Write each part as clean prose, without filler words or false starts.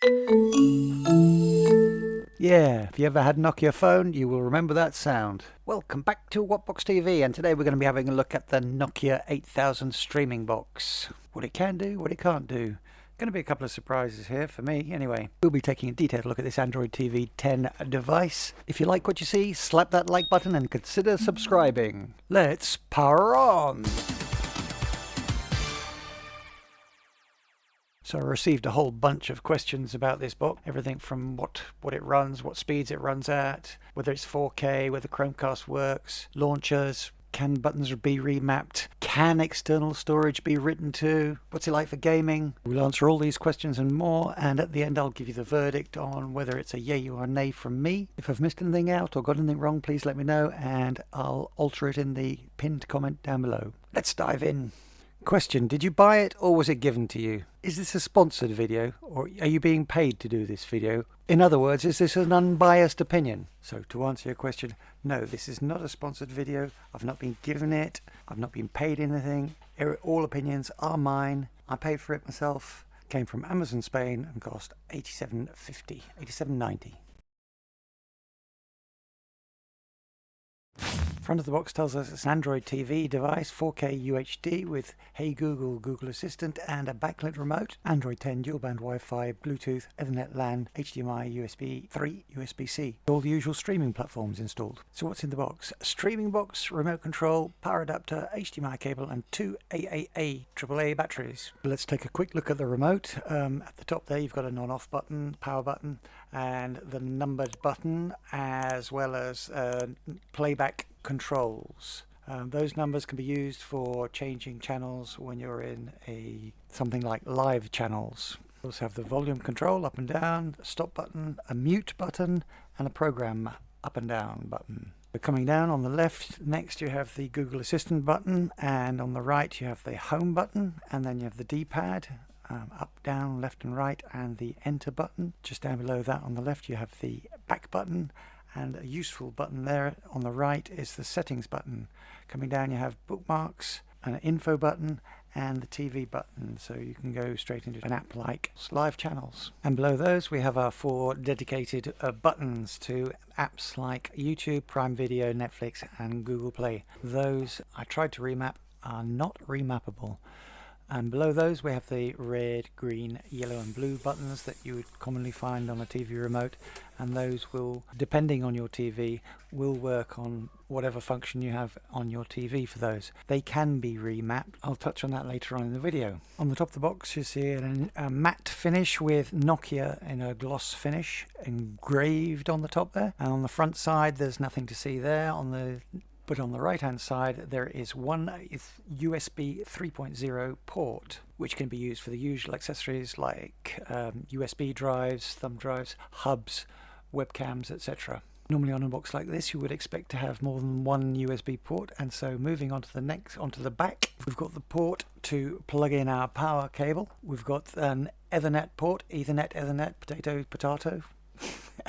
Yeah, if you ever had a Nokia phone, you will remember that sound. Welcome back to Whatbox TV, and today we're going to be having a look at the Nokia 8000 streaming box. What it can do, what it can't do. Going to be a couple of surprises here for me. Anyway, we'll be taking a detailed look at this Android TV 10 device. If you like what you see, slap that like button and consider subscribing. Let's power on! So I received a whole bunch of questions about this box. Everything from what it runs, what speeds it runs at, whether it's 4K, whether Chromecast works, launchers, can buttons be remapped, can external storage be written to, what's it like for gaming. We'll answer all these questions and more, and at the end I'll give you the verdict on whether it's a yay or nay from me. If I've missed anything out or got anything wrong, please let me know and I'll alter it in the pinned comment down below. Let's dive in. Question: did you buy it or was it given to you? Is this a sponsored video or are you being paid to do this video? In other words, is this an unbiased opinion? So to answer your question, no, this is not a sponsored video. I've not been given it. I've not been paid anything. All opinions are mine. I paid for it myself. Came from Amazon Spain and cost $87.50, $87.90. Front of the box tells us it's an Android TV device, 4K UHD with Hey Google, Google Assistant and a backlit remote, Android 10 dual band Wi-Fi, Bluetooth, Ethernet LAN, HDMI, USB 3, USB-C. All the usual streaming platforms installed. So what's in the box? A streaming box, remote control, power adapter, HDMI cable and two AAA AAA batteries. Let's take a quick look at the remote. At the top there you've got an on-off button, power button and the numbered button as well as playback controls. Those numbers can be used for changing channels when you're in something like live channels. You also have the volume control up and down, a stop button, a mute button and a program up and down button. So coming down on the left, next you have the Google Assistant button, and on the right you have the home button, and then you have the D-pad, up, down, left and right, and the enter button. Just down below that on the left you have the back button, and a useful button there on the right is the settings button. Coming down you have bookmarks, an info button and the TV button, so you can go straight into an app like live channels. And below those we have our four dedicated buttons to apps like YouTube, Prime Video, Netflix and Google Play. Those I tried to remap are not remappable. And below those we have the red, green, yellow and blue buttons that you would commonly find on a TV remote, and those will, depending on your TV, will work on whatever function you have on your TV for those. They can be remapped. I'll touch on that later on in the video. On the top of the box you see a matte finish with Nokia in a gloss finish engraved on the top there, and on the front side there's nothing to see there. But on the right hand side there is one USB 3.0 port which can be used for the usual accessories like USB drives, thumb drives, hubs, webcams, etc. Normally on a box like this you would expect to have more than one USB port, and so moving on to the next, onto the back, we've got the port to plug in our power cable. We've got an Ethernet port, Ethernet, potato.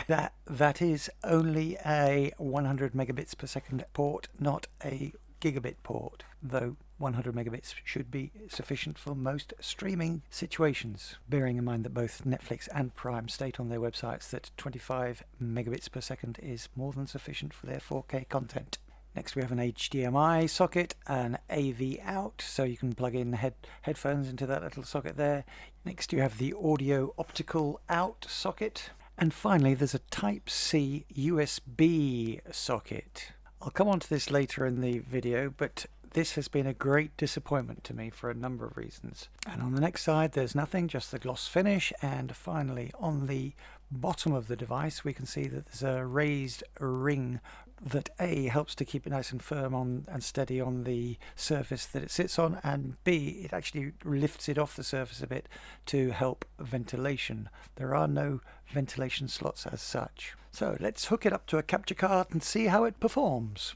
That is only a 100 megabits per second port, not a gigabit port, though 100 megabits should be sufficient for most streaming situations, bearing in mind that both Netflix and Prime state on their websites that 25 megabits per second is more than sufficient for their 4K content. Next we have an HDMI socket, an AV out, so you can plug in headphones into that little socket there. Next you have the audio optical out socket. And finally there's a Type-C USB socket. I'll come on to this later in the video, but this has been a great disappointment to me for a number of reasons. And on the next side there's nothing, just the gloss finish, and finally on the bottom of the device we can see that there's a raised ring that A, helps to keep it nice and firm and steady on the surface that it sits on, and B, it actually lifts it off the surface a bit to help ventilation. There are no ventilation slots as such. So let's hook it up to a capture card and see how it performs.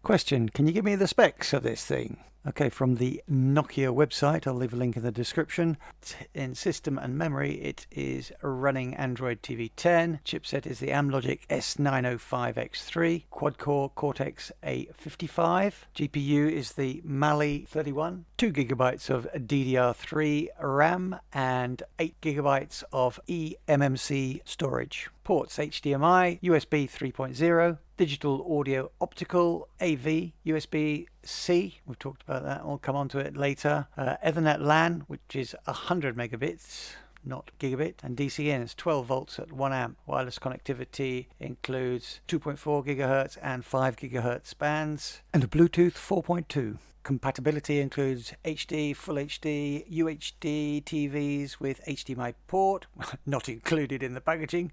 Question: can you give me the specs of this thing? Okay, from the Nokia website, I'll leave a link in the description. In system and memory, it is running Android TV 10. Chipset is the Amlogic S905X3. Quad-core Cortex A55. GPU is the Mali 31. 2 GB of DDR3 RAM and 8 GB of eMMC storage. Ports HDMI, USB 3.0, digital audio optical, AV, USB-C, we've talked about that, I'll come on to it later. Ethernet LAN, which is 100 megabits, not gigabit, and DC-in is 12 volts at 1 amp. Wireless connectivity includes 2.4 gigahertz and 5 gigahertz bands, and a Bluetooth 4.2. Compatibility includes HD, Full HD, UHD TVs with HDMI port, not included in the packaging,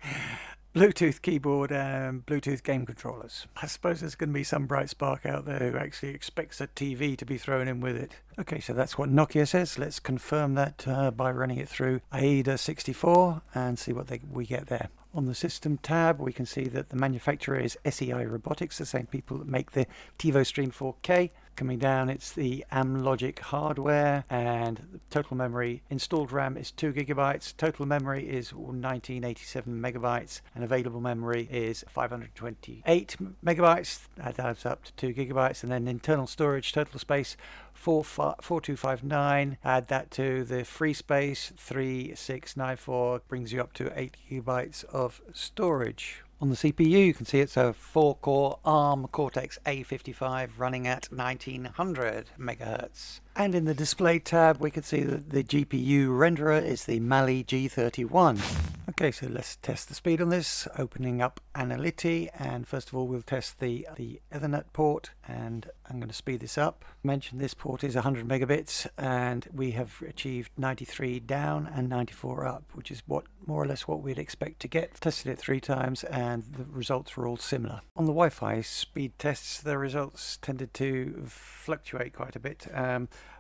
Bluetooth keyboard and Bluetooth game controllers. I suppose there's going to be some bright spark out there who actually expects a TV to be thrown in with it. Okay, so that's what Nokia says. Let's confirm that by running it through AIDA 64 and see what we get there. On the system tab, we can see that the manufacturer is SEI Robotics, the same people that make the TiVo Stream 4K. Coming down, it's the Amlogic hardware, and the total memory installed RAM is 2 gigabytes. Total memory is 1987 megabytes, and available memory is 528 megabytes. That adds up to 2 gigabytes, and then internal storage total space 4259. Add that to the free space 3694, brings you up to 8 gigabytes of storage. On the CPU, you can see it's a 4-core ARM Cortex A55 running at 1900 megahertz. And in the display tab, we can see that the GPU renderer is the Mali G31. Okay, so let's test the speed on this. Opening up Analytics, and first of all, we'll test the Ethernet port, and I'm going to speed this up. I mentioned this port is 100 megabits, and we have achieved 93 down and 94 up, which is more or less what we'd expect to get. Tested it 3 times, and the results were all similar. On the Wi-Fi speed tests, the results tended to fluctuate quite a bit.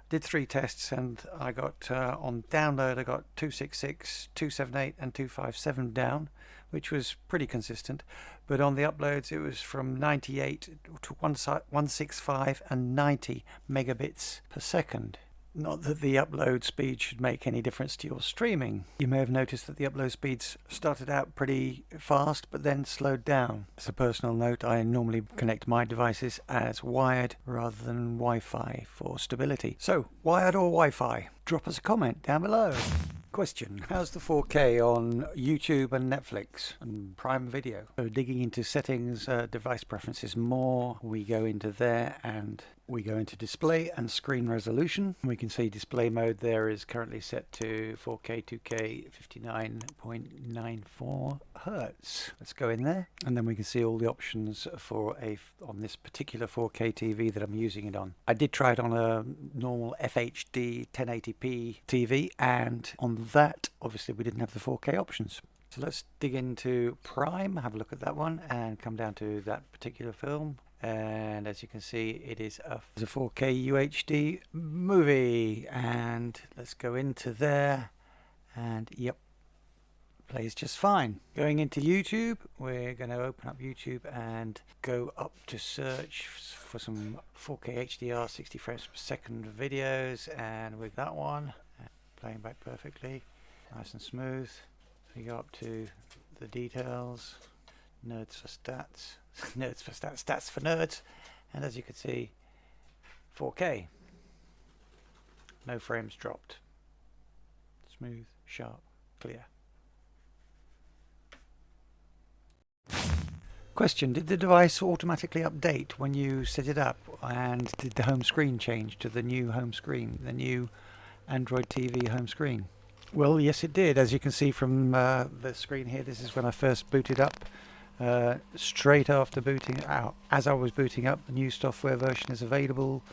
Did 3 tests, and I got on download I got 266, 278 and 257 down, which was pretty consistent, but on the uploads it was from 98 to 165 and 90 megabits per second. Not that the upload speed should make any difference to your streaming. You may have noticed that the upload speeds started out pretty fast but then slowed down. As a personal note, I normally connect my devices as wired rather than Wi-Fi for stability. So, wired or Wi-Fi? Drop us a comment down below. Question: how's the 4K on YouTube and Netflix and Prime Video? So digging into settings, device preferences more, we go into there and we go into display and screen resolution. We can see display mode there is currently set to 4K 2K 59.94 Hertz. Let's go in there, and then we can see all the options for on this particular 4K TV that I'm using it on. I did try it on a normal FHD 1080p TV, and on that obviously we didn't have the 4K options. So let's dig into Prime, have a look at that one, and come down to that particular film. And as you can see, it is a 4K UHD movie, and let's go into there, and yep, plays just fine. Going into YouTube, we're going to open up YouTube and go up to search for some 4K HDR 60 frames per second videos, and with that one playing back perfectly, nice and smooth. We go up to the details, nerds for stats, nerds for stats, stats for nerds, and as you can see, 4K, no frames dropped, smooth, sharp, clear. Question: did the device automatically update when you set it up, and did the home screen change to the new home screen, the new Android TV home screen? Well, yes it did. As you can see from the screen here, this is when I first booted up. Straight after booting out, as I was booting up, the new software version is available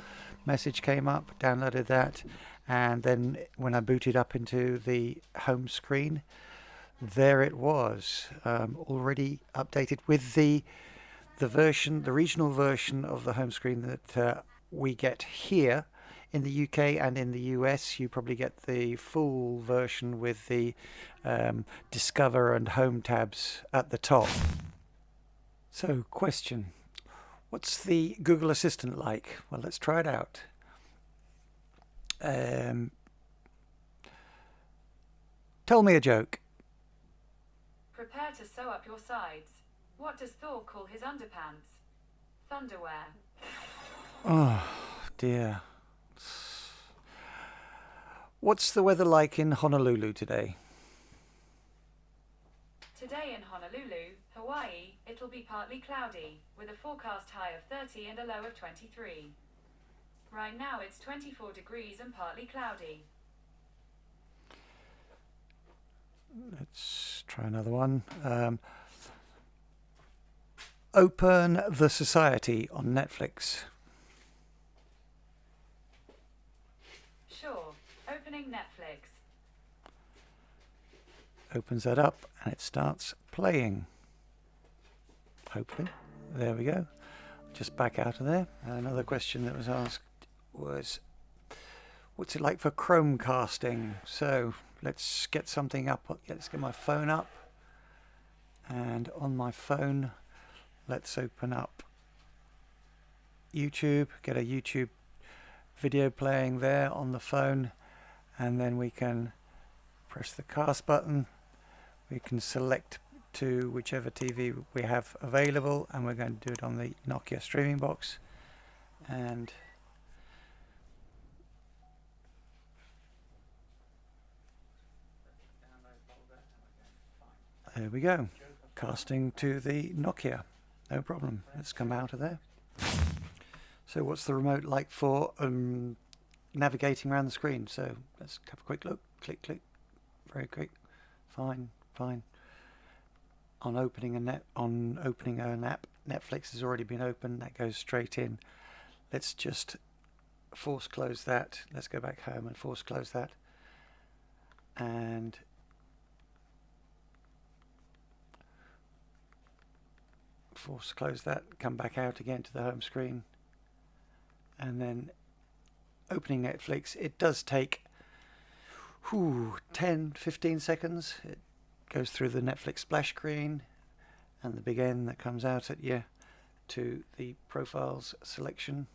message came up, downloaded that, and then when I booted up into the home screen, there it was, already updated with the version, the regional version of the home screen that we get here in the UK and in the US. You probably get the full version with the Discover and Home tabs at the top. So, question: what's the Google Assistant like? Well, let's try it out. Tell me a joke. Prepare to sew up your sides. What does Thor call his underpants? Thunderwear. Oh dear. What's the weather like in Honolulu today? Today in Honolulu, Hawaii, it'll be partly cloudy, with a forecast high of 30 and a low of 23. Right now it's 24 degrees and partly cloudy. Let's try another one. Open The Society on Netflix. Sure. Opening Netflix. Opens that up and it starts playing. Hopefully. There we go. Just back out of there. Another question that was asked was, what's it like for Chromecasting? So let's get something up. Let's get my phone up. And on my phone, let's open up YouTube. Get a YouTube video playing there on the phone. And then we can press the cast button. We can select to whichever TV we have available, and we're going to do it on the Nokia streaming box. And there we go, casting to the Nokia, no problem. Let's come out of there. So what's the remote like for navigating around the screen? So let's have a quick look. Click, click, very quick. Fine, fine. On opening an app, Netflix has already been opened. That goes straight in. Let's just force close that. Let's go back home and force close that. And force close that. Come back out again to the home screen. And then opening Netflix. It does take 10-15 seconds. It goes through the Netflix splash screen and the big N that comes out at you to the profiles selection.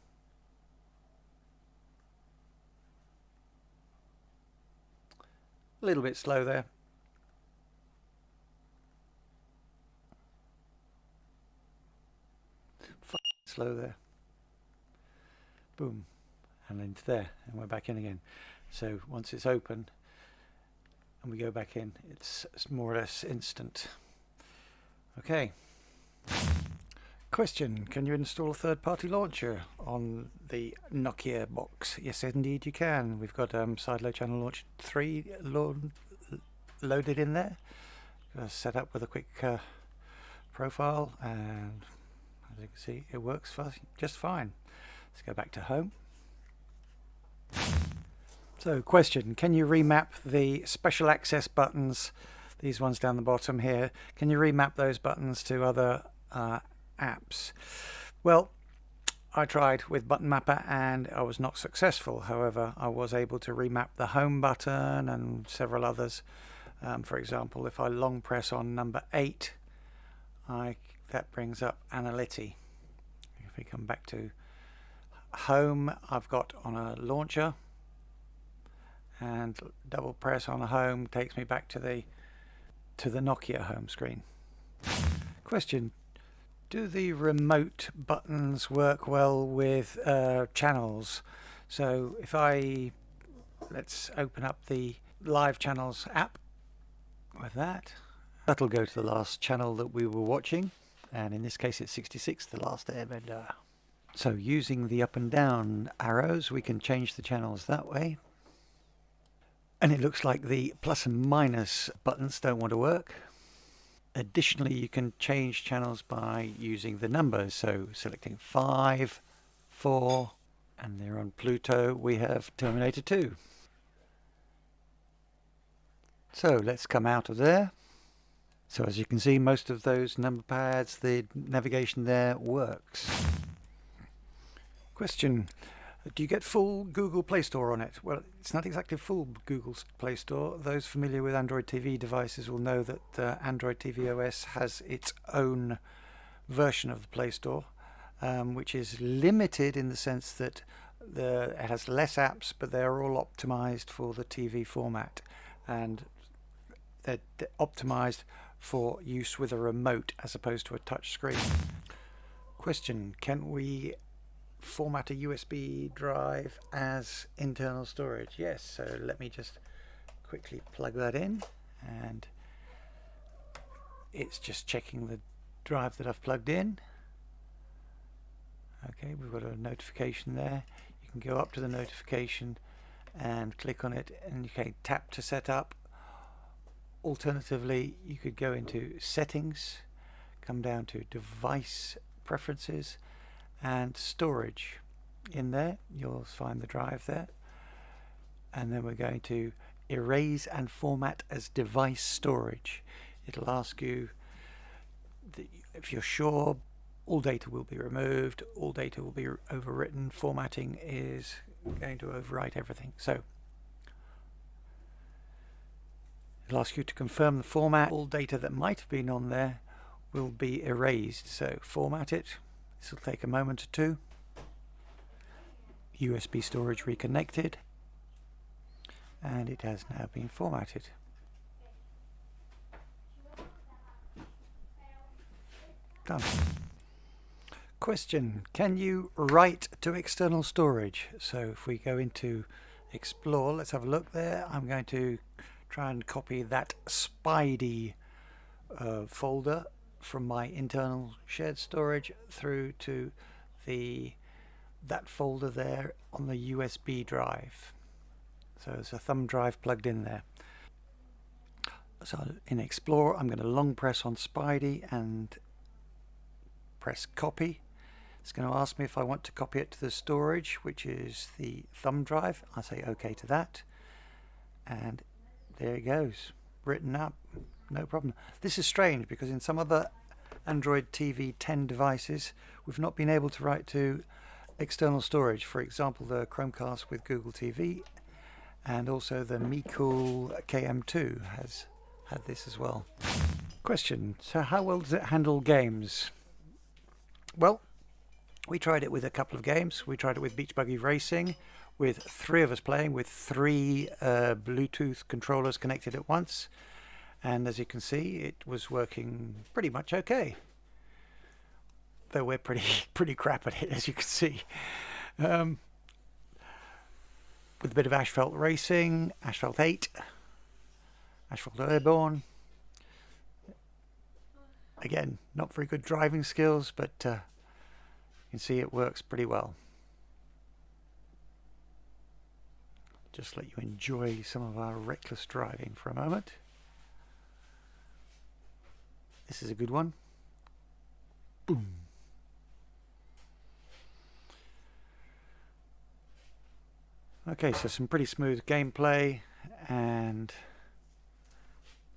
A little bit slow there. Slow there. Boom. And into there. And we're back in again. So once it's open and we go back in, it's more or less instant. Okay. Question: can you install a third-party launcher on the Nokia box? Yes, indeed you can. We've got Sideload Channel Launcher 3 loaded in there. Set up with a quick profile, and as you can see, it works just fine. Let's go back to home. So, question: can you remap the special access buttons, these ones down the bottom here, can you remap those buttons to other apps? Well, I tried with Button Mapper and I was not successful. However, I was able to remap the home button and several others. For example, if I long press on number 8, that brings up Analytics. If we come back to home, I've got on a launcher, and double press on a home takes me back to the Nokia home screen. Question: do the remote buttons work well with channels? So if let's open up the live channels app with that. That'll go to the last channel that we were watching, and in this case it's 66, The Last Airbender. So using the up and down arrows we can change the channels that way. And it looks like the plus and minus buttons don't want to work. Additionally, you can change channels by using the numbers. So selecting 5, 4, and there on Pluto we have Terminator 2. So let's come out of there. So as you can see, most of those number pads, the navigation there works. Question: do you get full Google Play Store on it? Well, it's not exactly full Google Play Store. Those familiar with Android TV devices will know that Android TV OS has its own version of the Play Store, which is limited in the sense that It has less apps, but they're all optimized for the TV format, and they're optimized for use with a remote as opposed to a touch screen. Question: can we format a USB drive as internal storage? Yes, so let me just quickly plug that in, and it's just checking the drive that I've plugged in. Okay, we've got a notification there. You can go up to the notification and click on it, and you can tap to set up. Alternatively, you could go into settings, come down to device preferences and storage. In there you'll find the drive there, and then we're going to erase and format as device storage. It'll ask you if you're sure all data will be removed, all data will be overwritten, formatting is going to overwrite everything. So it'll ask you to confirm the format. All data that might have been on there will be erased, so format it. This will take a moment or two. USB storage reconnected, and it has now been formatted. Done. Question: can you write to external storage? So if we go into Explore, let's have a look there. I'm going to try and copy that Spidey folder from my internal shared storage through to that folder there on the USB drive. So there's a thumb drive plugged in there. So in Explore, I'm going to long press on Spidey and press copy. It's going to ask me if I want to copy it to the storage, which is the thumb drive. I say OK to that, and there it goes, written up, no problem. This is strange because in some other Android TV 10 devices we've not been able to write to external storage. For example, the Chromecast with Google TV, and also the MeCool KM2 has had this as well. Question: so how well does it handle games? Well, we tried it with a couple of games. We tried it with Beach Buggy Racing, with 3 of us playing with 3 Bluetooth controllers connected at once, and as you can see, it was working pretty much okay, though we're pretty crap at it, as you can see. With a bit of Asphalt Racing, Asphalt 8, Asphalt Airborne. Again, not very good driving skills, but you can see it works pretty well. Just let you enjoy some of our reckless driving for a moment. This is a good one. Boom. Okay, so some pretty smooth gameplay, and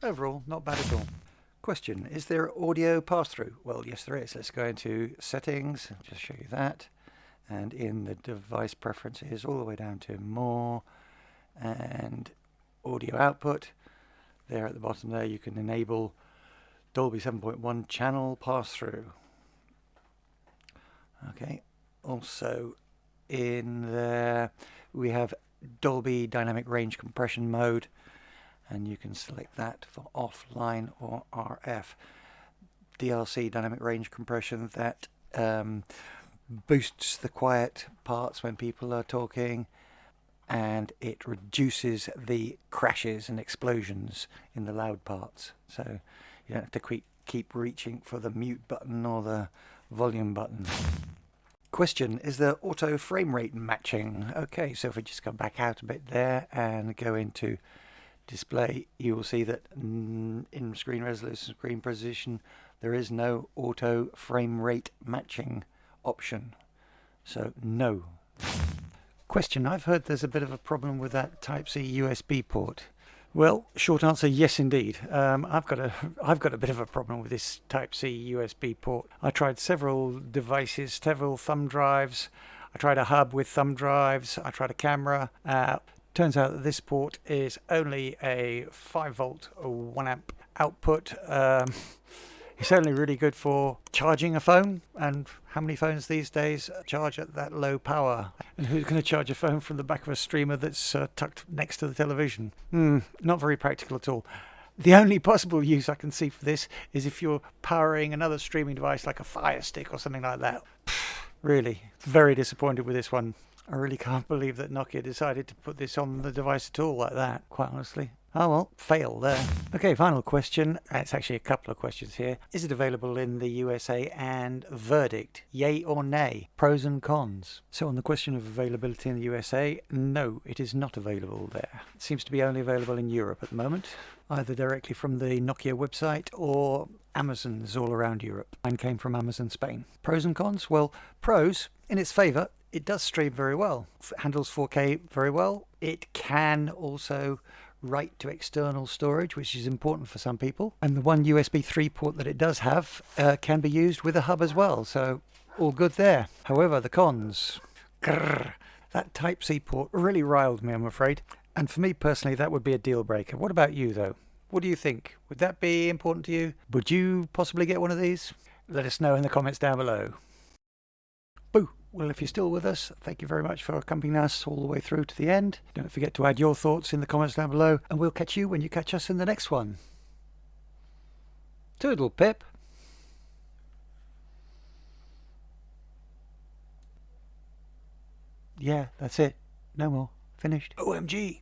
overall not bad at all. Question: is there audio pass-through? Well, yes there is. Let's go into settings and just show you that, and in the device preferences all the way down to more and audio output. There at the bottom there you can enable Dolby 7.1 channel pass-through. Okay, also in there we have Dolby dynamic range compression mode, and you can select that for offline or RF. DRC, dynamic range compression, that boosts the quiet parts when people are talking, and it reduces the crashes and explosions in the loud parts, so you don't have to keep reaching for the mute button or the volume button. Question: is there auto frame rate matching? Okay, so if we just come back out a bit there and go into display, you will see that in screen resolution, screen position, there is no auto frame rate matching option, so no. Question: I've heard there's a bit of a problem with that Type-C USB port. Well, short answer, yes indeed. I've got a bit of a problem with this Type-C USB port. I tried several devices, several thumb drives. I tried a hub with thumb drives. I tried a camera. Turns out that this port is only a 5-volt or 1 amp output. It's only really good for charging a phone, and how many phones these days charge at that low power? And who's going to charge a phone from the back of a streamer that's tucked next to the television? Not very practical at all. The only possible use I can see for this is if you're powering another streaming device like a Fire Stick or something like that. Really, very disappointed with this one. I really can't believe that Nokia decided to put this on the device at all like that, quite honestly. Oh well, fail there. Okay, final question. It's actually a couple of questions here. Is it available in the USA? And verdict, yay or nay? Pros and cons. So on the question of availability in the USA, no, it is not available there. It seems to be only available in Europe at the moment, either directly from the Nokia website or Amazon's all around Europe. Mine came from Amazon Spain. Pros and cons? Well, pros, in its favour, it does stream very well. Handles 4K very well. It can also write to external storage, which is important for some people. And the one USB 3 port that it does have can be used with a hub as well. So all good there. However, the cons. Grrr, that Type-C port really riled me, I'm afraid. And for me personally, that would be a deal breaker. What about you though? What do you think? Would that be important to you? Would you possibly get one of these? Let us know in the comments down below. Boo! Well, if you're still with us, thank you very much for accompanying us all the way through to the end. Don't forget to add your thoughts in the comments down below, and we'll catch you when you catch us in the next one. Toodle pip! Yeah, that's it. No more. Finished. OMG!